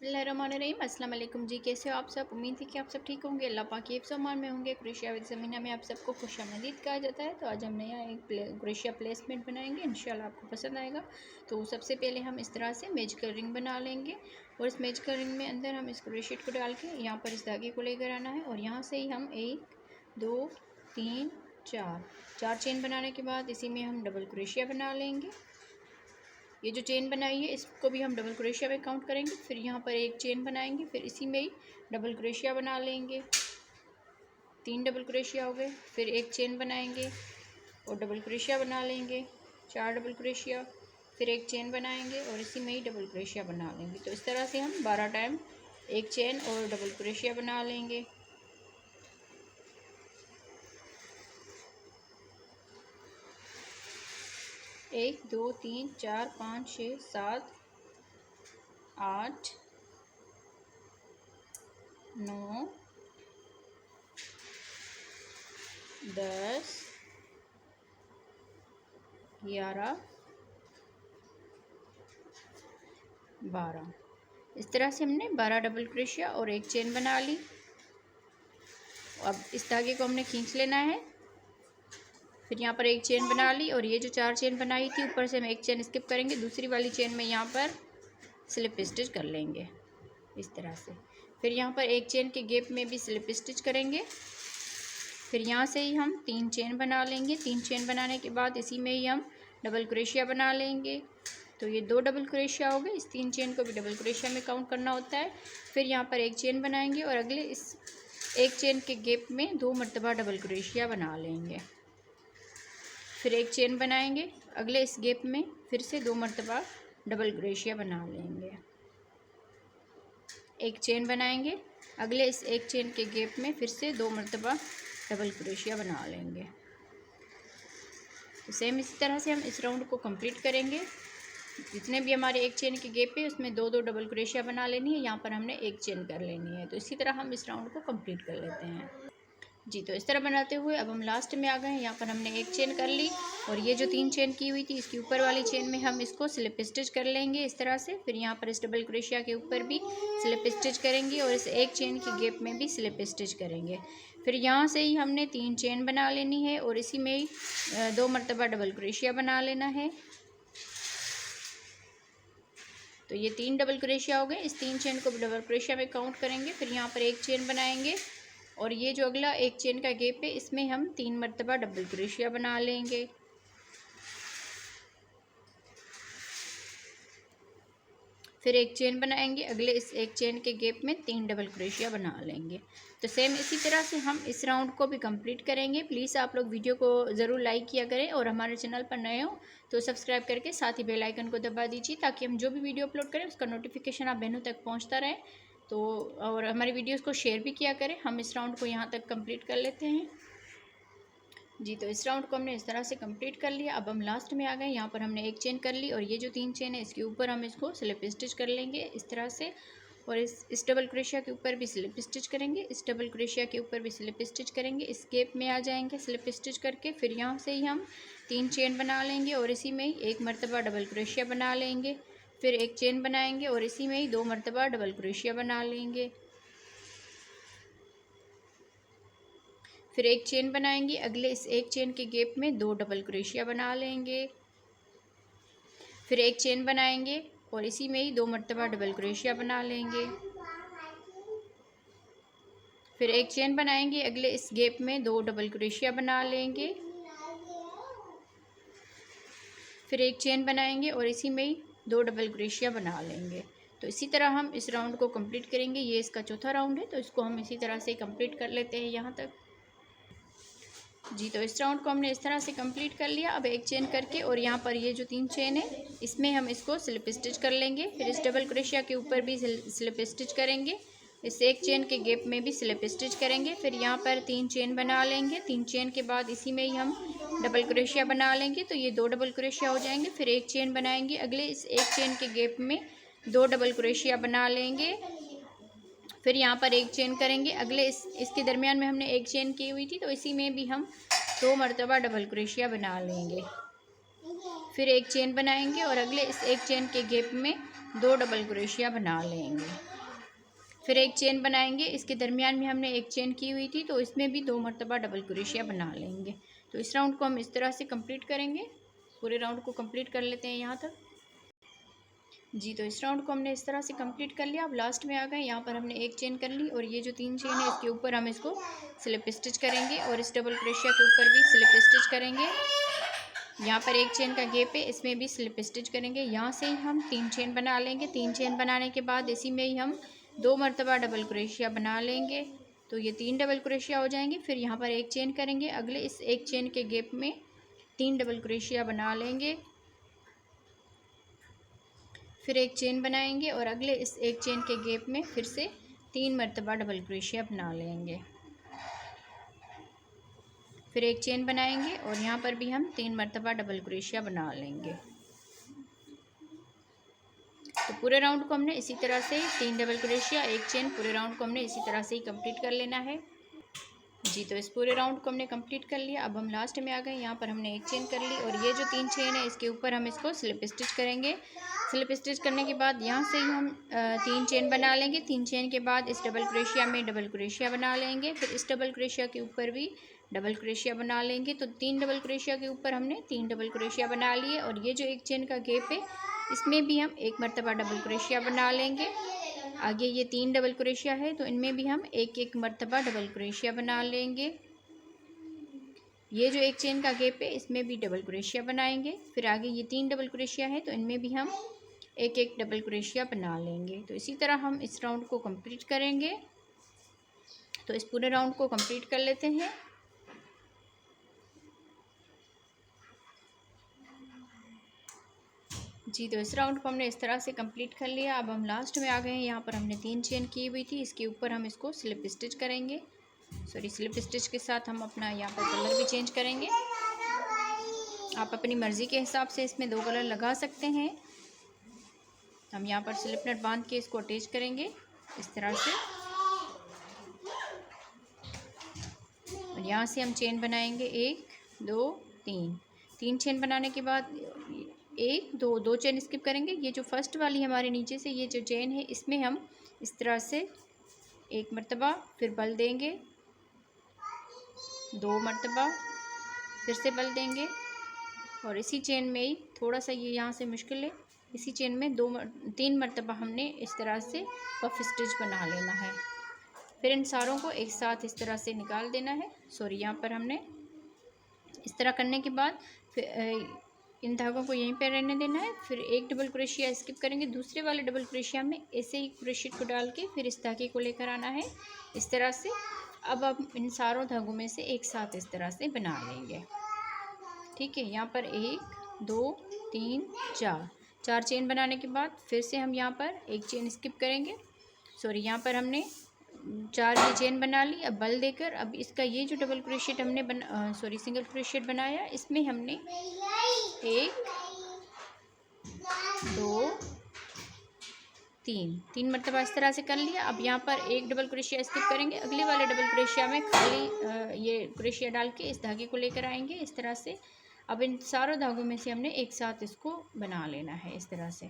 बिस्मिल्लाहिर्रहमानिर्रहीम। अस्सलाम वालेकुम जी, कैसे हो आप सब। उम्मीद है कि आप सब ठीक होंगे, अल्लाह पाक की हिफ्ज़-ओ-अमान में होंगे। क्रोशिया विद ज़मीना में आप सबको खुशामदीद कहा जाता है। तो आज हम नया एक क्रोशिया प्लेसमेंट बनाएंगे, इंशाल्लाह आपको पसंद आएगा। तो सबसे पहले हम इस तरह से मैजिकल रिंग बना लेंगे और इस मैजिकल रिंग में अंदर हम इस क्रोशिया को डाल के यहाँ पर इस धागे को लेकर आना है और यहाँ से ही हम 1 2 3 4 चेन बनाने के बाद इसी में हम डबल क्रोशिया बना लेंगे। ये जो चेन बनाई है इसको भी हम डबल क्रोशिया में काउंट करेंगे। फिर यहाँ पर एक चेन बनाएंगे, फिर इसी में ही डबल क्रोशिया बना लेंगे। 3 डबल क्रोशिया हो गए। फिर एक चेन बनाएंगे और डबल क्रोशिया बना लेंगे। 4 डबल क्रोशिया, फिर एक चेन बनाएंगे और इसी में ही डबल क्रोशिया बना लेंगे। तो इस तरह से हम 12 टाइम एक चेन और डबल क्रोशिया बना लेंगे। एक 2 3 4 5 6 7 8 9 10 11 12। इस तरह से हमने 12 डबल क्रोशिया और एक चेन बना ली। अब इस धागे को हमने खींच लेना है। फिर यहाँ पर एक चेन बना ली और ये जो 4 चेन बनाई थी ऊपर से हम एक चेन स्किप करेंगे, दूसरी वाली चेन में यहाँ पर स्लिप स्टिच कर लेंगे इस तरह से। फिर यहाँ पर एक चेन के गैप में भी स्लिप स्टिच करेंगे। फिर यहाँ से ही हम 3 चेन बना लेंगे। 3 चेन बनाने के बाद इसी में ही हम डबल क्रोशिया बना लेंगे। तो ये 2 डबल क्रोशिया हो गए। इस 3 चेन को भी डबल क्रोशिया में काउंट करना होता है। फिर यहाँ पर एक चेन बनाएंगे और अगले इस एक चेन के गैप में 2 मरतबा डबल क्रोशिया बना लेंगे। फिर एक चेन बनाएंगे, अगले इस गैप में फिर से 2 मरतबा डबल क्रोशिया बना लेंगे। एक चेन बनाएंगे, अगले इस एक चेन के गैप में फिर से 2 मरतबा डबल क्रोशिया बना लेंगे। तो सेम इसी तरह से हम इस राउंड को कंप्लीट करेंगे। जितने भी हमारे एक चेन के गैप है उसमें 2 डबल क्रोशिया बना लेनी है। यहाँ पर हमने एक चेन कर लेनी है। तो इसी तरह हम इस राउंड को कंप्लीट कर लेते हैं जी। तो इस तरह बनाते हुए अब हम लास्ट में आ गए हैं। यहाँ पर हमने एक चेन कर ली और ये जो 3 चेन की हुई थी इसके ऊपर वाली चेन में हम इसको स्लिप स्टिच कर लेंगे इस तरह से। फिर यहाँ पर इस डबल क्रोशिया के ऊपर भी स्लिप स्टिच करेंगे और इस एक चेन के गैप में भी स्लिप स्टिच करेंगे। फिर यहाँ से ही हमने 3 चेन बना लेनी है और इसी में ही 2 मरतबा डबल क्रोशिया बना लेना है। तो ये 3 डबल क्रोशिया हो गए। इस 3 चेन को भी डबल क्रोशिया में काउंट करेंगे। फिर यहाँ पर एक चेन बनाएंगे और ये जो अगला एक चेन का गैप है इसमें हम 3 मरतबा डबल क्रोशिया बना लेंगे। फिर एक चेन बनाएंगे, अगले इस एक चेन के गैप में 3 डबल क्रोशिया बना लेंगे। तो सेम इसी तरह से हम इस राउंड को भी कंप्लीट करेंगे। प्लीज़ आप लोग वीडियो को ज़रूर लाइक किया करें और हमारे चैनल पर नए हो तो सब्सक्राइब करके साथ ही बेल आइकन को दबा दीजिए ताकि हम जो भी वीडियो अपलोड करें उसका नोटिफिकेशन आप बहनों तक पहुँचता रहे। तो और हमारी वीडियोज़ को शेयर भी किया करें। हम इस राउंड को यहाँ तक कम्प्लीट कर लेते हैं जी। तो इस राउंड को हमने इस तरह से कंप्लीट कर लिया। अब हम लास्ट में आ गए। यहाँ पर हमने एक चेन कर ली और ये जो 3 चेन है इसके ऊपर हम इसको स्लिप स्टिच कर लेंगे इस तरह से और इस डबल क्रोशिया के ऊपर भी स्लिप स्टिच करेंगे, इस डबल क्रोशिया के ऊपर भी स्लिप स्टिच करेंगे। इस गैप में आ जाएंगे स्लिप स्टिच करके। फिर यहाँ से ही हम 3 चेन बना लेंगे और इसी में ही 1 मरतबा डबल क्रोशिया बना लेंगे। फिर एक चेन बनाएंगे और इसी में ही 2 मरतबा डबल क्रोशिया बना लेंगे। फिर एक चेन बनाएंगे, अगले इस एक चेन के गैप में 2 डबल क्रोशिया बना लेंगे। फिर एक चेन बनाएंगे और इसी में ही 2 मरतबा डबल क्रोशिया बना लेंगे। फिर एक चेन बनाएंगे, अगले इस गैप में 2 डबल क्रोशिया बना लेंगे। फिर एक चेन बनाएंगे और इसी में ही 2 डबल क्रोशिया बना लेंगे। तो इसी तरह हम इस राउंड को कंप्लीट करेंगे। ये इसका चौथा राउंड है तो इसको हम इसी तरह से कंप्लीट कर लेते हैं यहाँ तक जी। तो इस राउंड को हमने इस तरह से कंप्लीट कर लिया। अब एक चेन करके और यहाँ पर ये जो 3 चेन है इसमें हम इसको स्लिप स्टिच कर लेंगे। फिर इस डबल क्रोशिया के ऊपर भी स्लिप स्टिच करेंगे, इस एक चेन के गैप में भी स्लिप स्टिच करेंगे। फिर यहाँ पर 3 चेन बना लेंगे। 3 चेन के बाद इसी में ही हम डबल क्रोशिया बना लेंगे। तो ये 2 डबल क्रोशिया हो जाएंगे। फिर एक चेन बनाएंगे, अगले इस एक चेन के गैप में 2 डबल क्रोशिया बना लेंगे। फिर यहाँ पर एक चेन करेंगे, अगले इसके दरमियान में हमने एक चेन की हुई थी तो इसी में भी हम 2 मरतबा डबल क्रोशिया बना लेंगे। फिर एक चेन बनाएंगे और अगले इस एक चेन के गैप में 2 डबल क्रोशिया बना लेंगे। फिर एक चेन बनाएंगे, इसके दरमियान में हमने एक चेन की हुई थी तो इसमें भी 2 मरतबा डबल क्रोशिया बना लेंगे। तो इस राउंड को हम इस तरह से कंप्लीट करेंगे। पूरे राउंड को कंप्लीट कर लेते हैं यहाँ तक। जी, तो इस राउंड को हमने इस तरह से कंप्लीट कर लिया। अब लास्ट में आ गए, यहाँ पर हमने एक चेन कर ली और ये जो 3 चेन है इसके ऊपर हम इसको स्लिप स्टिच करेंगे और इस डबल क्रोशिया के ऊपर भी स्लिप स्टिच करेंगे। यहाँ पर एक चेन का गैप है, इसमें भी स्लिप स्टिच करेंगे। यहाँ से ही हम 3 चेन बना लेंगे। 3 चेन बनाने के बाद इसी में ही हम 2 मरतबा डबल क्रोशिया बना लेंगे। तो ये 3 डबल क्रोशिया हो जाएंगे। फिर यहाँ पर एक चेन करेंगे, अगले इस एक चेन के गैप में 3 डबल क्रोशिया बना लेंगे। फिर एक चेन बनाएंगे और अगले इस एक चेन के गैप में फिर से 3 मरतबा डबल क्रोशिया बना लेंगे। फिर एक चेन बनाएंगे और यहाँ पर भी हम 3 मरतबा डबल क्रोशिया बना लेंगे। तो पूरे राउंड को हमने इसी तरह से 3 डबल क्रोशिया, एक चेन, पूरे राउंड को हमने इसी तरह से ही कंप्लीट कर लेना है। जी, तो इस पूरे राउंड को हमने कंप्लीट कर लिया। अब हम लास्ट में आ गए, यहाँ पर हमने एक चेन कर ली और ये जो 3 चेन है इसके ऊपर हम इसको स्लिप स्टिच करेंगे। स्लिप स्टिच करने के बाद यहाँ से ही हम 3 चेन बना लेंगे। 3 चेन के बाद इस डबल क्रोशिया में डबल क्रोशिया बना लेंगे। फिर इस डबल क्रोशिया के ऊपर भी डबल क्रोशिया बना लेंगे। तो 3 डबल क्रोशिया के ऊपर हमने 3 डबल क्रोशिया बना लिए और ये जो एक चेन का गैप है इसमें भी हम 1 मरतबा डबल क्रोशिया बना लेंगे। आगे ये 3 डबल क्रोशिया है तो इनमें भी हम 1-1 मरतबा डबल क्रोशिया बना लेंगे। ये जो एक चेन का गैप है इसमें भी डबल क्रोशिया बनाएंगे। फिर आगे ये 3 डबल क्रोशिया है तो इनमें भी हम 1-1 डबल क्रोशिया बना लेंगे। तो इसी तरह हम इस राउंड को कंप्लीट करेंगे। तो इस पूरे राउंड को कंप्लीट कर लेते हैं। जी, तो इस राउंड को हमने इस तरह से कंप्लीट कर लिया। अब हम लास्ट में आ गए हैं, यहाँ पर हमने 3 चेन की हुई थी, इसके ऊपर हम इसको स्लिप स्टिच करेंगे। स्लिप स्टिच के साथ हम अपना यहाँ पर कलर भी चेंज करेंगे। आप अपनी मर्ज़ी के हिसाब से इसमें 2 कलर लगा सकते हैं। हम यहाँ पर स्लिप नट बांध के इसको अटैच करेंगे इस तरह से और यहाँ से हम चेन बनाएंगे 1 2 3। 3 चेन बनाने के बाद 1 2 चेन स्किप करेंगे। ये जो फर्स्ट वाली हमारे नीचे से ये जो चेन है इसमें हम इस तरह से 1 मरतबा फिर बल देंगे, 2 मरतबा फिर से बल देंगे और इसी चेन में ही थोड़ा सा ये यहाँ से मुश्किल है, इसी चेन में 3 मरतबा हमने इस तरह से पफ स्टिच बना लेना है। फिर इन सारों को एक साथ इस तरह से निकाल देना है। यहाँ पर हमने इस तरह करने के बाद फिर इन धागों को यहीं पर रहने देना है। फिर एक डबल क्रोशिया स्किप करेंगे, दूसरे वाले डबल क्रोशिया में ऐसे ही क्रोशिया को डाल के फिर इस धागे को लेकर आना है इस तरह से। अब हम इन सारों धागों में से एक साथ इस तरह से बना लेंगे। ठीक है, यहाँ पर 1 2 3 4 चेन बनाने के बाद फिर से हम यहाँ पर एक चेन स्किप करेंगे। यहाँ पर हमने 4 ये चेन बना ली। अब बल देकर अब इसका ये जो डबल क्रोशिएट हमने सिंगल क्रोशिएट बनाया इसमें हमने 1 2 3 मरतबा इस तरह से कर लिया। अब यहाँ पर एक डबल क्रोशिया स्किप करेंगे, अगले वाले डबल क्रोशिया में खाली ये क्रोशिया डाल के इस धागे को लेकर आएंगे इस तरह से। अब इन सारों धागों में से हमने एक साथ इसको बना लेना है इस तरह से।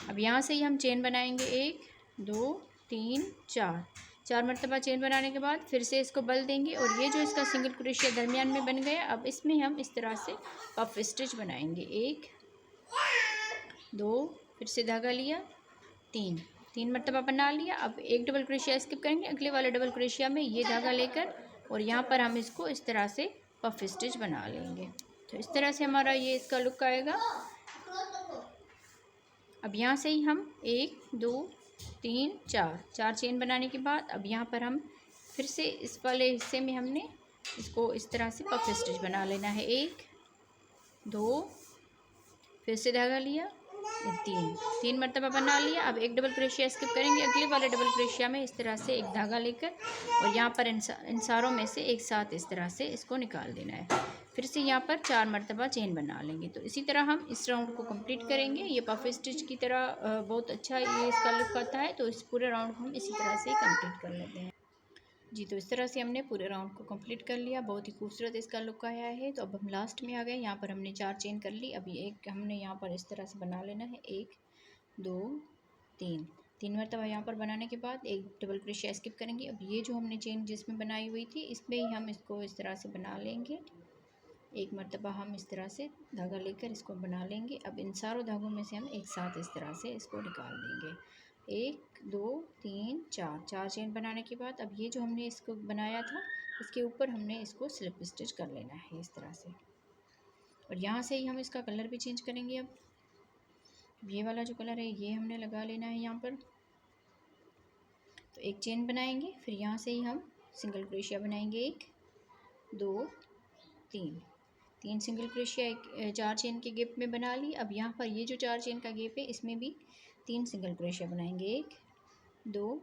अब यहाँ से ही हम चेन बनाएंगे 1 2 3 4 मरतबा चेन बनाने के बाद फिर से इसको बल देंगे और ये जो इसका सिंगल क्रोशिया दरमियान में बन गया, अब इसमें हम इस तरह से पफ स्टिच बनाएंगे। 1 2 फिर से धागा लिया, 3 मरतबा बना लिया। अब एक डबल क्रोशिया स्किप करेंगे, अगले वाले डबल क्रोशिया में ये धागा लेकर और यहाँ पर हम इसको इस तरह से पफ स्टिच बना लेंगे। तो इस तरह से हमारा ये इसका लुक आएगा। अब यहाँ से ही हम 1 2 3 4 चेन बनाने के बाद अब यहाँ पर हम फिर से इस वाले हिस्से में हमने इसको इस तरह से पफ स्टिच बना लेना है। 1 2 फिर से धागा लिया, 3 मरतबा बना लिया। अब एक डबल क्रोशिया स्किप करेंगे, अगले वाले डबल क्रोशिया में इस तरह से एक धागा लेकर और यहाँ पर इन सारों में से एक साथ इस तरह से इसको निकाल देना है। फिर से यहाँ पर 4 मरतबा चेन बना लेंगे। तो इसी तरह हम इस राउंड को कंप्लीट करेंगे। ये पफ स्टिच की तरह बहुत अच्छा ये इसका लुक आता है। तो इस पूरे राउंड को हम इसी तरह से कंप्लीट कर लेते हैं। जी, तो इस तरह से हमने पूरे राउंड को कंप्लीट कर लिया। बहुत ही खूबसूरत इसका लुक आया है। तो अब हम लास्ट में आ गए, यहाँ पर हमने 4 चेन कर ली। अभी एक हमने यहाँ पर इस तरह से बना लेना है, 1 2 3 3 मरतबा यहाँ पर बनाने के बाद एक डबल क्रोशिया स्किप करेंगे। अब ये जो हमने चेन जिसमें बनाई हुई थी इसमें ही हम इसको इस तरह से बना लेंगे। एक मरतबा हम इस तरह से धागा लेकर इसको बना लेंगे। अब इन सारों धागों में से हम एक साथ इस तरह से इसको निकाल देंगे। 1 2 3 4 चेन बनाने के बाद अब ये जो हमने इसको बनाया था इसके ऊपर हमने इसको स्लिप स्टिच कर लेना है इस तरह से। और यहाँ से ही हम इसका कलर भी चेंज करेंगे। अब ये वाला जो कलर है ये हमने लगा लेना है यहाँ पर। तो एक चेन बनाएंगे, फिर यहाँ से ही हम सिंगल क्रोशिया बनाएंगे। 1 2 3 सिंगल क्रोशिया एक 4 चेन के गैप में बना ली। अब यहाँ पर ये जो 4 चेन का गैप है इसमें भी 3 सिंगल क्रोशिया बनाएंगे। 1 2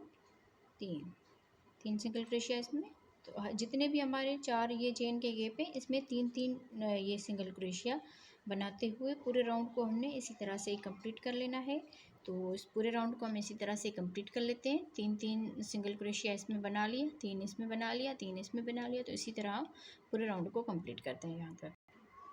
3 सिंगल क्रोशिया इसमें। तो जितने भी हमारे 4 ये चेन के गैप है इसमें 3 ये सिंगल क्रोशिया बनाते हुए पूरे राउंड को हमने इसी तरह से कंप्लीट कर लेना है। तो इस पूरे राउंड को हम इसी तरह से कंप्लीट कर लेते हैं। 3 सिंगल क्रोशिया इसमें बना लिया, 3 इसमें बना लिया, 3 इसमें बना लिया। तो इसी तरह पूरे राउंड को कंप्लीट करते हैं यहाँ पर।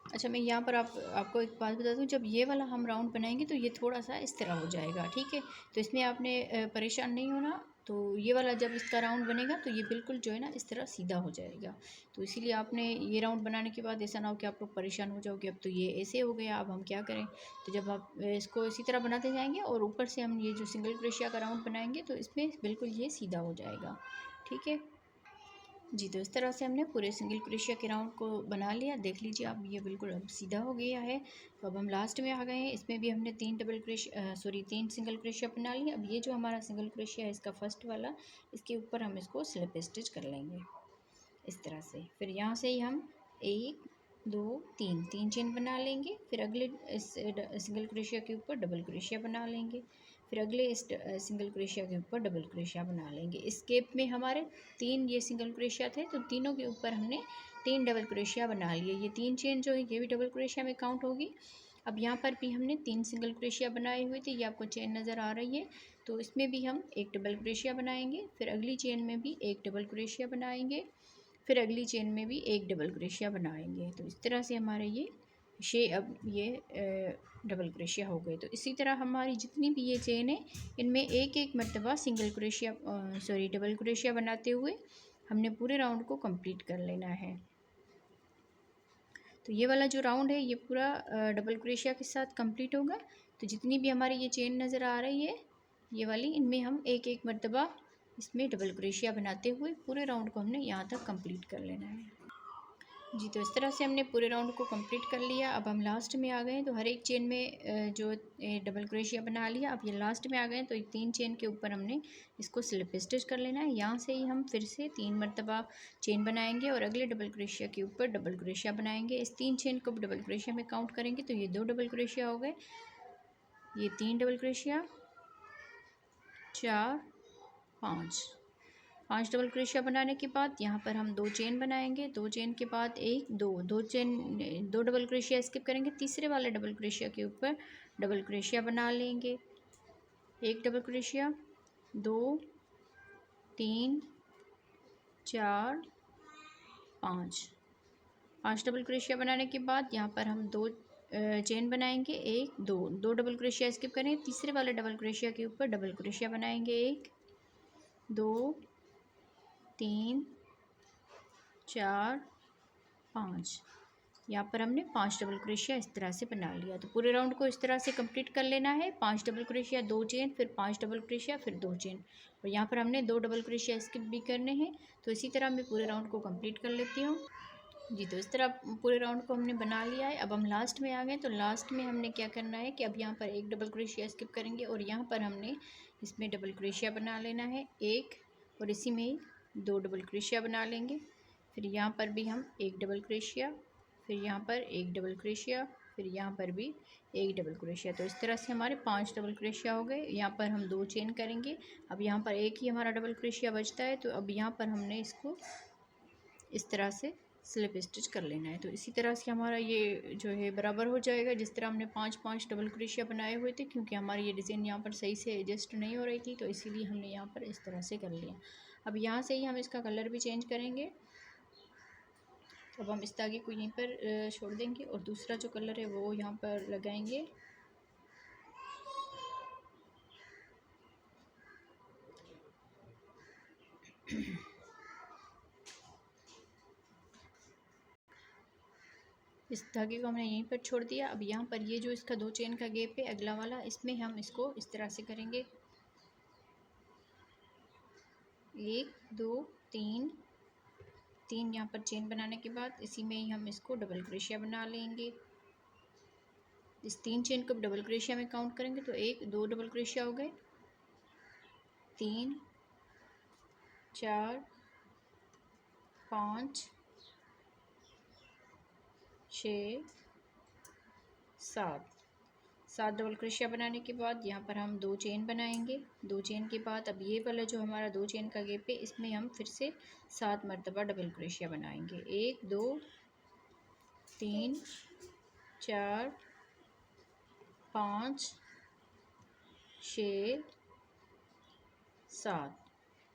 अच्छा, मैं यहाँ पर आपको एक बात बता दूँ, जब ये वाला हम राउंड बनाएंगे तो ये थोड़ा सा इस तरह हो जाएगा, ठीक है। तो इसमें आपने परेशान नहीं होना। तो ये वाला जब इसका राउंड बनेगा तो ये बिल्कुल जो है ना इस तरह सीधा हो जाएगा। तो इसीलिए आपने ये राउंड बनाने के बाद ऐसा ना हो कि आप लोग परेशान हो जाओगे, अब तो ये ऐसे हो गया, अब हम क्या करें। तो जब आप इसको इसी तरह बनाते जाएंगे और ऊपर से हम ये जो सिंगल क्रोशिया का राउंड बनाएंगे तो इसमें बिल्कुल ये सीधा हो जाएगा, ठीक है जी। तो इस तरह से हमने पूरे सिंगल क्रोशिया के राउंड को बना लिया। देख लीजिए अब ये बिल्कुल अब सीधा हो गया है। तो अब हम लास्ट में आ गए हैं। इसमें भी हमने 3 सिंगल क्रोशिया बना लिए। अब ये जो हमारा सिंगल क्रोशिया है इसका फर्स्ट वाला, इसके ऊपर हम इसको स्लिप स्टिच कर लेंगे इस तरह से। फिर यहाँ से ही हम 1 2 3 चेन बना लेंगे। फिर अगले इस सिंगल क्रोशिया के ऊपर डबल क्रोशिया बना लेंगे। फिर अगले इस सिंगल क्रोशिया के ऊपर डबल क्रोशिया बना लेंगे। इस गैप में हमारे 3 ये सिंगल क्रोशिया थे तो तीनों के ऊपर हमने 3 डबल क्रोशिया बना लिए। ये 3 चेन जो है ये भी डबल क्रोशिया में काउंट होगी। अब यहाँ पर भी हमने 3 सिंगल क्रोशिया बनाए हुए थे, ये आपको चेन नज़र आ रही है। तो इसमें भी हम एक डबल क्रोशिया बनाएंगे। फिर अगली चेन में भी एक डबल क्रोशिया बनाएंगे। फिर अगली चेन में भी एक डबल क्रोशिया बनाएंगे। तो इस तरह से हमारे ये अब ये डबल क्रोशिया हो गए। तो इसी तरह हमारी जितनी भी ये चेन है इनमें एक एक मरतबा डबल क्रोशिया बनाते हुए हमने पूरे राउंड को कंप्लीट कर लेना है। तो ये वाला जो राउंड है ये पूरा डबल क्रोशिया के साथ कंप्लीट होगा। तो जितनी भी हमारी ये चेन नज़र आ रही है ये वाली, इनमें हम एक एक मरतबा इसमें डबल क्रोशिया बनाते हुए पूरे राउंड को हमने यहाँ तक कंप्लीट कर लेना है जी। तो इस तरह से हमने पूरे राउंड को कंप्लीट कर लिया। अब हम लास्ट में आ गए। तो हर एक चेन में जो डबल क्रोशिया बना लिया। अब ये लास्ट में आ गए तो 3 चेन के ऊपर हमने इसको स्लिप स्टिच कर लेना है। यहाँ से ही हम फिर से 3 मरतबा चेन बनाएंगे और अगले डबल क्रोशिया के ऊपर डबल क्रोशिया बनाएंगे। इस 3 चेन को डबल क्रोशिया में काउंट करेंगे तो ये 2 डबल क्रोशिया हो गए, ये 3 डबल क्रोशिया, 4 5 डबल क्रोशिया बनाने के बाद यहाँ पर हम 2 चेन बनाएंगे। 2 चेन के बाद 2 डबल क्रोशिया स्किप करेंगे। तीसरे वाले डबल क्रोशिया के ऊपर डबल क्रोशिया बना लेंगे। एक डबल क्रोशिया, 2 3 4 5 डबल क्रोशिया बनाने के बाद यहाँ पर हम 2 चेन बनाएंगे। 2 डबल क्रोशिया स्किप करें। तीसरे वाले डबल क्रोशिया के ऊपर डबल क्रोशिया बनाएंगे। 1 2 3 4 5 यहाँ पर हमने 5 डबल क्रोशिया इस तरह से बना लिया। तो पूरे राउंड को इस तरह से कंप्लीट कर लेना है। 5 डबल क्रोशिया, 2 चेन, फिर 5 डबल क्रोशिया, फिर 2 चेन। और यहाँ पर हमने 2 डबल क्रोशिया स्किप भी करने हैं। तो इसी तरह मैं पूरे राउंड को कंप्लीट कर लेती हूँ जी। तो इस तरह पूरे राउंड को हमने बना लिया है। अब हम लास्ट में आ गए। तो लास्ट में हमने क्या करना है कि अब यहाँ पर एक डबल क्रोशिया स्किप करेंगे और यहाँ पर हमने इसमें डबल क्रोशिया बना लेना है 1 और इसी में ही 2 डबल क्रोशिया बना लेंगे। फिर यहाँ पर भी हम एक डबल क्रोशिया, फिर यहाँ पर एक डबल क्रोशिया, फिर यहाँ पर भी एक डबल क्रोशिया। तो इस तरह से हमारे 5 डबल क्रोशिया हो गए। यहाँ पर हम 2 चेन करेंगे। अब यहाँ पर एक ही हमारा डबल क्रोशिया बचता है तो अब यहाँ पर हमने इसको इस तरह से स्लिप स्टिच कर लेना है। तो इसी तरह से हमारा ये जो है बराबर हो जाएगा जिस तरह हमने 5 डबल क्रोशिया बनाए हुए थे, क्योंकि हमारी ये डिज़ाइन यहाँ पर सही से एडजस्ट नहीं हो रही थी तो इसीलिए हमने यहाँ पर इस तरह से कर लिया। अब यहाँ से ही हम इसका कलर भी चेंज करेंगे। अब हम इस धागे को यहीं पर छोड़ देंगे और दूसरा जो कलर है वो यहाँ पर लगाएंगे। इस धागे को हमने यहीं पर छोड़ दिया। अब यहाँ पर ये जो इसका 2 चेन का गैप है अगला वाला, इसमें हम इसको इस तरह से करेंगे, 1 2 3 3 यहाँ पर चेन बनाने के बाद इसी में ही हम इसको डबल क्रोशिया बना लेंगे। इस 3 चेन को डबल क्रोशिया में काउंट करेंगे तो 1 2 डबल क्रोशिया हो गए, 3 4 5 6 7 डबल क्रोशिया बनाने के बाद यहाँ पर हम 2 चेन बनाएंगे। 2 चेन के बाद अब ये वाला जो हमारा 2 चेन का गैप है इसमें हम फिर से 7 मरतबा डबल क्रोशिया बनाएंगे। 1 2 3 4 5 6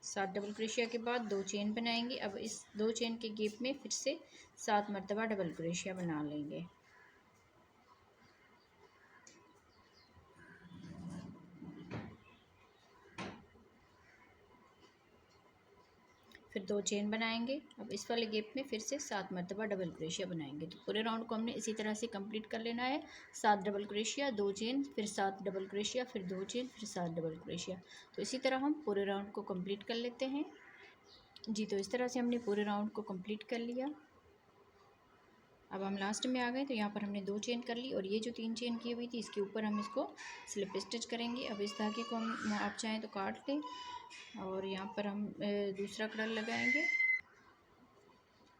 7 डबल क्रोशिया के बाद 2 चेन बनाएंगे। अब इस 2 चेन के गैप में फिर से 7 मरतबा डबल क्रोशिया बना लेंगे। फिर 2 चेन बनाएंगे। अब इस वाले गैप में फिर से 7 मरतबा डबल क्रोशिया बनाएंगे। तो पूरे राउंड को हमने इसी तरह से कंप्लीट कर लेना है। 7 डबल क्रोशिया, 2 चेन, फिर 7 डबल क्रोशिया, फिर 2 चेन, फिर 7 डबल क्रोशिया। तो इसी तरह हम पूरे राउंड को कंप्लीट कर लेते हैं जी। तो इस तरह से हमने पूरे राउंड को कंप्लीट कर लिया। अब हम लास्ट में आ गए तो यहाँ पर हमने 2 चेन कर ली और ये जो 3 चेन की हुई थी इसके ऊपर हम इसको स्लिप स्टिच करेंगे। अब इस धागे को हम आप चाहें तो काट लें और यहाँ पर हम दूसरा कलर लगाएंगे।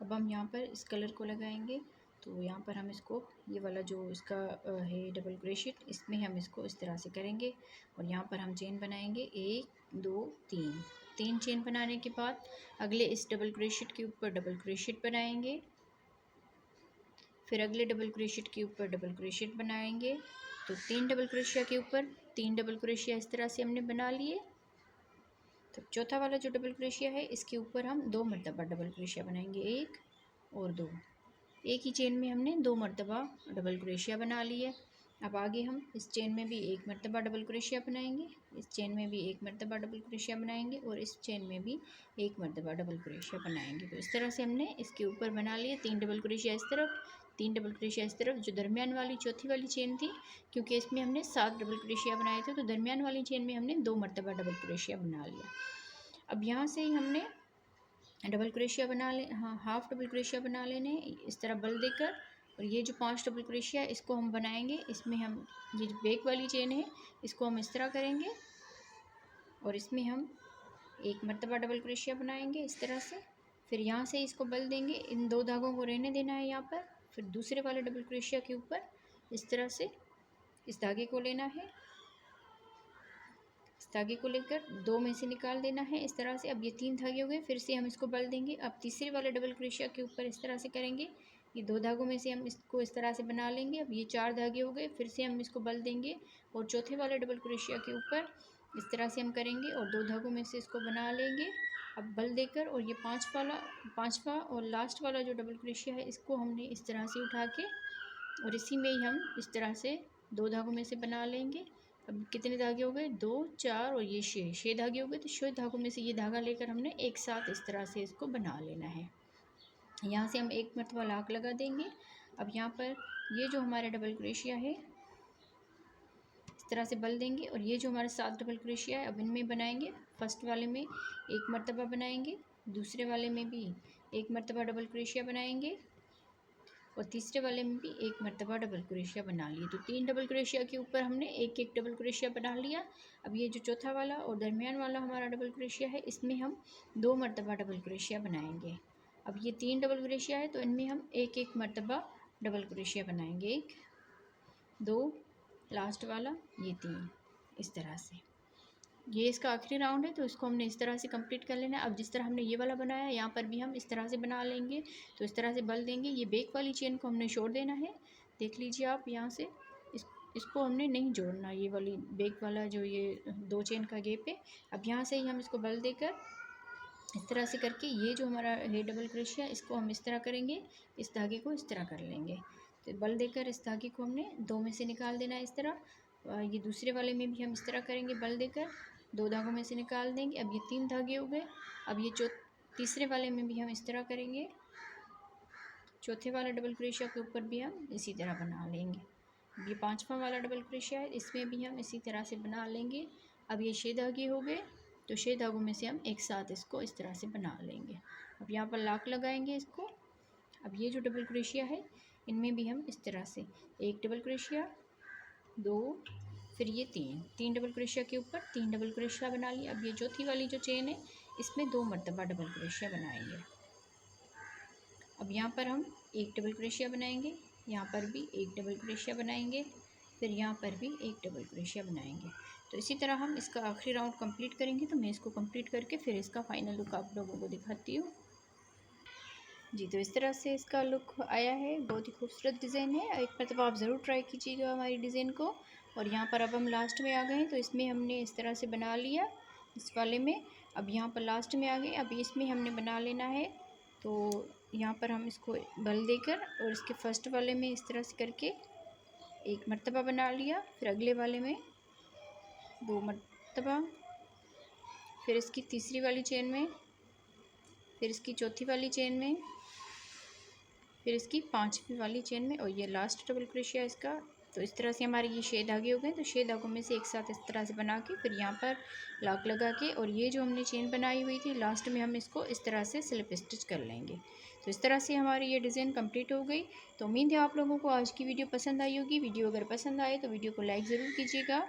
अब हम यहाँ पर इस कलर को लगाएंगे तो यहाँ पर हम इसको ये वाला जो इसका है डबल क्रोशिया, इसमें हम इसको इस तरह से करेंगे और यहाँ पर हम चेन बनाएंगे 1 2 3 चेन बनाने के बाद अगले इस डबल क्रोशिया के ऊपर डबल क्रोशिया बनाएंगे, फिर अगले डबल क्रोशिया के ऊपर डबल क्रोशिया बनाएंगे। तो 3 डबल क्रोशिया के ऊपर 3 डबल क्रोशिया इस तरह से हमने बना लिए। तो चौथा वाला जो डबल क्रोशिया है इसके ऊपर हम 2 मरतबा डबल क्रोशिया बनाएंगे, 1 और 2। एक ही चेन में हमने 2 मरतबा डबल क्रोशिया बना लिए। अब आगे हम इस चेन में भी 1 मरतबा डबल क्रोशिया बनाएंगे, इस चेन में भी 1 मरतबा डबल क्रोशिया बनाएंगे और इस चेन में भी 1 मरतबा डबल क्रोशिया बनाएंगे। तो इस तरह से हमने इसके ऊपर बना लिए 3 डबल क्रोशिया इस तरफ, 3 डबल क्रोशिया इस तरफ। जो दरमियान वाली चौथी वाली चेन थी, क्योंकि इसमें हमने 7 डबल क्रोशिया बनाए थे तो दरमियान वाली चेन में हमने 2 मरतबा डबल क्रोशिया बना लिया। अब यहाँ से ही हमने डबल क्रोशिया बना ले, हाँ हाफ डबल क्रोशिया बना लेने इस तरह बल देकर। और ये जो 5 डबल क्रोशिया इसको हम बनाएंगे, इसमें हम ये जो बैक वाली चेन है इसको हम इस तरह करेंगे और इसमें हम 1 मरतबा डबल क्रोशिया बनाएंगे इस तरह से। फिर यहाँ से इसको बल देंगे, इन 2 धागों को रहने देना है यहाँ पर। फिर दूसरे वाले डबल क्रोशिया के ऊपर इस तरह से इस धागे को लेना है, इस धागे को लेकर 2 में से निकाल देना है इस तरह से। अब ये 3 धागे हो गए, फिर से हम इसको बल देंगे। अब तीसरे वाले डबल क्रोशिया के ऊपर इस तरह से करेंगे, ये 2 धागों में से हम इसको इस तरह से बना लेंगे। अब ये 4 धागे हो गए, फिर से हम इसको बल देंगे और चौथे वाले डबल क्रोशिया के ऊपर इस तरह से हम करेंगे और 2 धागों में से इसको बना लेंगे। अब बल देकर और ये पाँचवा और लास्ट वाला जो डबल क्रोशिया है इसको हमने इस तरह से उठा के और इसी में ही हम इस तरह से 2 धागों में से बना लेंगे। अब कितने धागे हो गए, 2 4 और ये 6 धागे हो गए। तो 6 धागों में से ये धागा लेकर हमने एक साथ इस तरह से इसको बना लेना है। यहाँ से हम 1 मरतबा लाक लगा देंगे। अब यहाँ पर ये जो हमारा डबल क्रोशिया है इस तरह से बल देंगे और ये जो हमारा 7 डबल क्रोशिया है अब इनमें बनाएंगे। फर्स्ट वाले में 1 मरतबा बनाएंगे, दूसरे वाले में भी 1 मरतबा डबल क्रोशिया बनाएंगे और तीसरे वाले में भी 1 मरतबा डबल क्रोशिया बना लिए। तो 3 डबल क्रोशिया के ऊपर हमने 1 डबल क्रोशिया बना लिया। अब ये जो चौथा वाला और दरमियान वाला हमारा डबल क्रोशिया है इसमें हम 2 मरतबा डबल क्रोशिया बनाएंगे। अब ये 3 डबल क्रोशिया है तो इनमें हम 1 मरतबा डबल क्रोशिया बनाएंगे, 1 2 लास्ट वाला ये 3 इस तरह से। ये इसका आखिरी राउंड है तो इसको हमने इस तरह से कंप्लीट कर लेना है। अब जिस तरह हमने ये वाला बनाया है यहाँ पर भी हम इस तरह से बना लेंगे। तो इस तरह से बल देंगे, ये बैक वाली चेन को हमने छोड़ देना है। देख लीजिए आप यहाँ से इसको हमने नहीं जोड़ना, ये वाली बैक वाला जो ये 2 चेन का गैप है। अब यहाँ से ही हम इसको बल देकर इस तरह से करके ये जो हमारा है डबल क्रोशिया इसको हम इस तरह करेंगे, इस धागे को इस तरह कर लेंगे। तो बल देकर इस धागे को हमने 2 में से निकाल देना है इस तरह। ये दूसरे वाले में भी हम इस तरह करेंगे बल देकर 2 धागों में से निकाल देंगे। अब ये 3 धागे हो गए। अब ये तीसरे वाले में भी हम इस तरह करेंगे। चौथे वाला डबल क्रोशिया के ऊपर भी हम इसी तरह बना लेंगे। अब ये 5वां वाला डबल क्रोशिया है, इसमें भी हम इसी तरह से बना लेंगे। अब ये 6 धागे हो गए, तो 6 धागों में से हम एक साथ इसको इस तरह से बना लेंगे। अब यहाँ पर लॉक लगाएंगे इसको। अब ये जो डबल क्रोशिया है इनमें भी हम इस तरह से एक डबल क्रोशिया, 2, फिर ये 3 डबल क्रोशिया के ऊपर 3 डबल क्रोशिया बना लिया। अब ये चौथी वाली जो चेन है इसमें 2 मरतबा डबल क्रोशिया बनाएंगे। अब यहाँ पर हम एक डबल क्रोशिया बनाएंगे, यहाँ पर भी एक डबल क्रोशिया बनाएंगे, फिर यहाँ पर भी एक डबल क्रोशिया बनाएंगे। तो इसी तरह हम इसका आखिरी राउंड कंप्लीट करेंगे। तो मैं इसको कंप्लीट करके फिर इसका फाइनल लुक आप लोगों को दिखाती हूँ। जी, तो इस तरह से इसका लुक आया है। बहुत ही खूबसूरत डिज़ाइन है। एक मरतबा आप ज़रूर ट्राई कीजिएगा हमारी डिज़ाइन को। और यहाँ पर अब हम लास्ट में आ गए हैं, तो इसमें हमने इस तरह से बना लिया इस वाले में। अब यहाँ पर लास्ट में आ गए, अब इसमें हमने बना लेना है। तो यहाँ पर हम इसको बल देकर और इसके फर्स्ट वाले में इस तरह से करके एक मरतबा बना लिया, फिर अगले वाले में 2 मरतबा, फिर इसकी तीसरी वाली चेन में, फिर इसकी चौथी वाली चेन में, फिर इसकी 5वीं वाली चेन में, और ये लास्ट डबल क्रोशिया इसका। तो इस तरह से हमारे ये 6 धागे हो गए। तो 6 धागों में से एक साथ इस तरह से बना के फिर यहाँ पर लॉक लगा के, और ये जो हमने चेन बनाई हुई थी लास्ट में हम इसको इस तरह से स्लिप स्टिच कर लेंगे। तो इस तरह से हमारी ये डिज़ाइन कंप्लीट हो गई। तो उम्मीद है आप लोगों को आज की वीडियो पसंद आई होगी। वीडियो अगर पसंद आए तो वीडियो को लाइक ज़रूर कीजिएगा,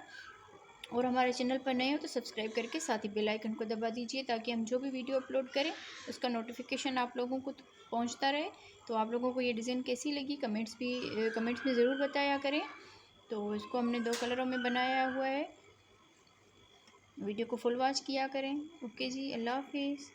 और हमारे चैनल पर नए हो तो सब्सक्राइब करके साथ ही बेल आइकन को दबा दीजिए, ताकि हम जो भी वीडियो अपलोड करें उसका नोटिफिकेशन आप लोगों को पहुंचता रहे। तो आप लोगों को ये डिज़ाइन कैसी लगी कमेंट्स में ज़रूर बताया करें। तो इसको हमने 2 कलरों में बनाया हुआ है। वीडियो को फुल वॉच किया करें। ओके जी, अल्लाह हाफिज़।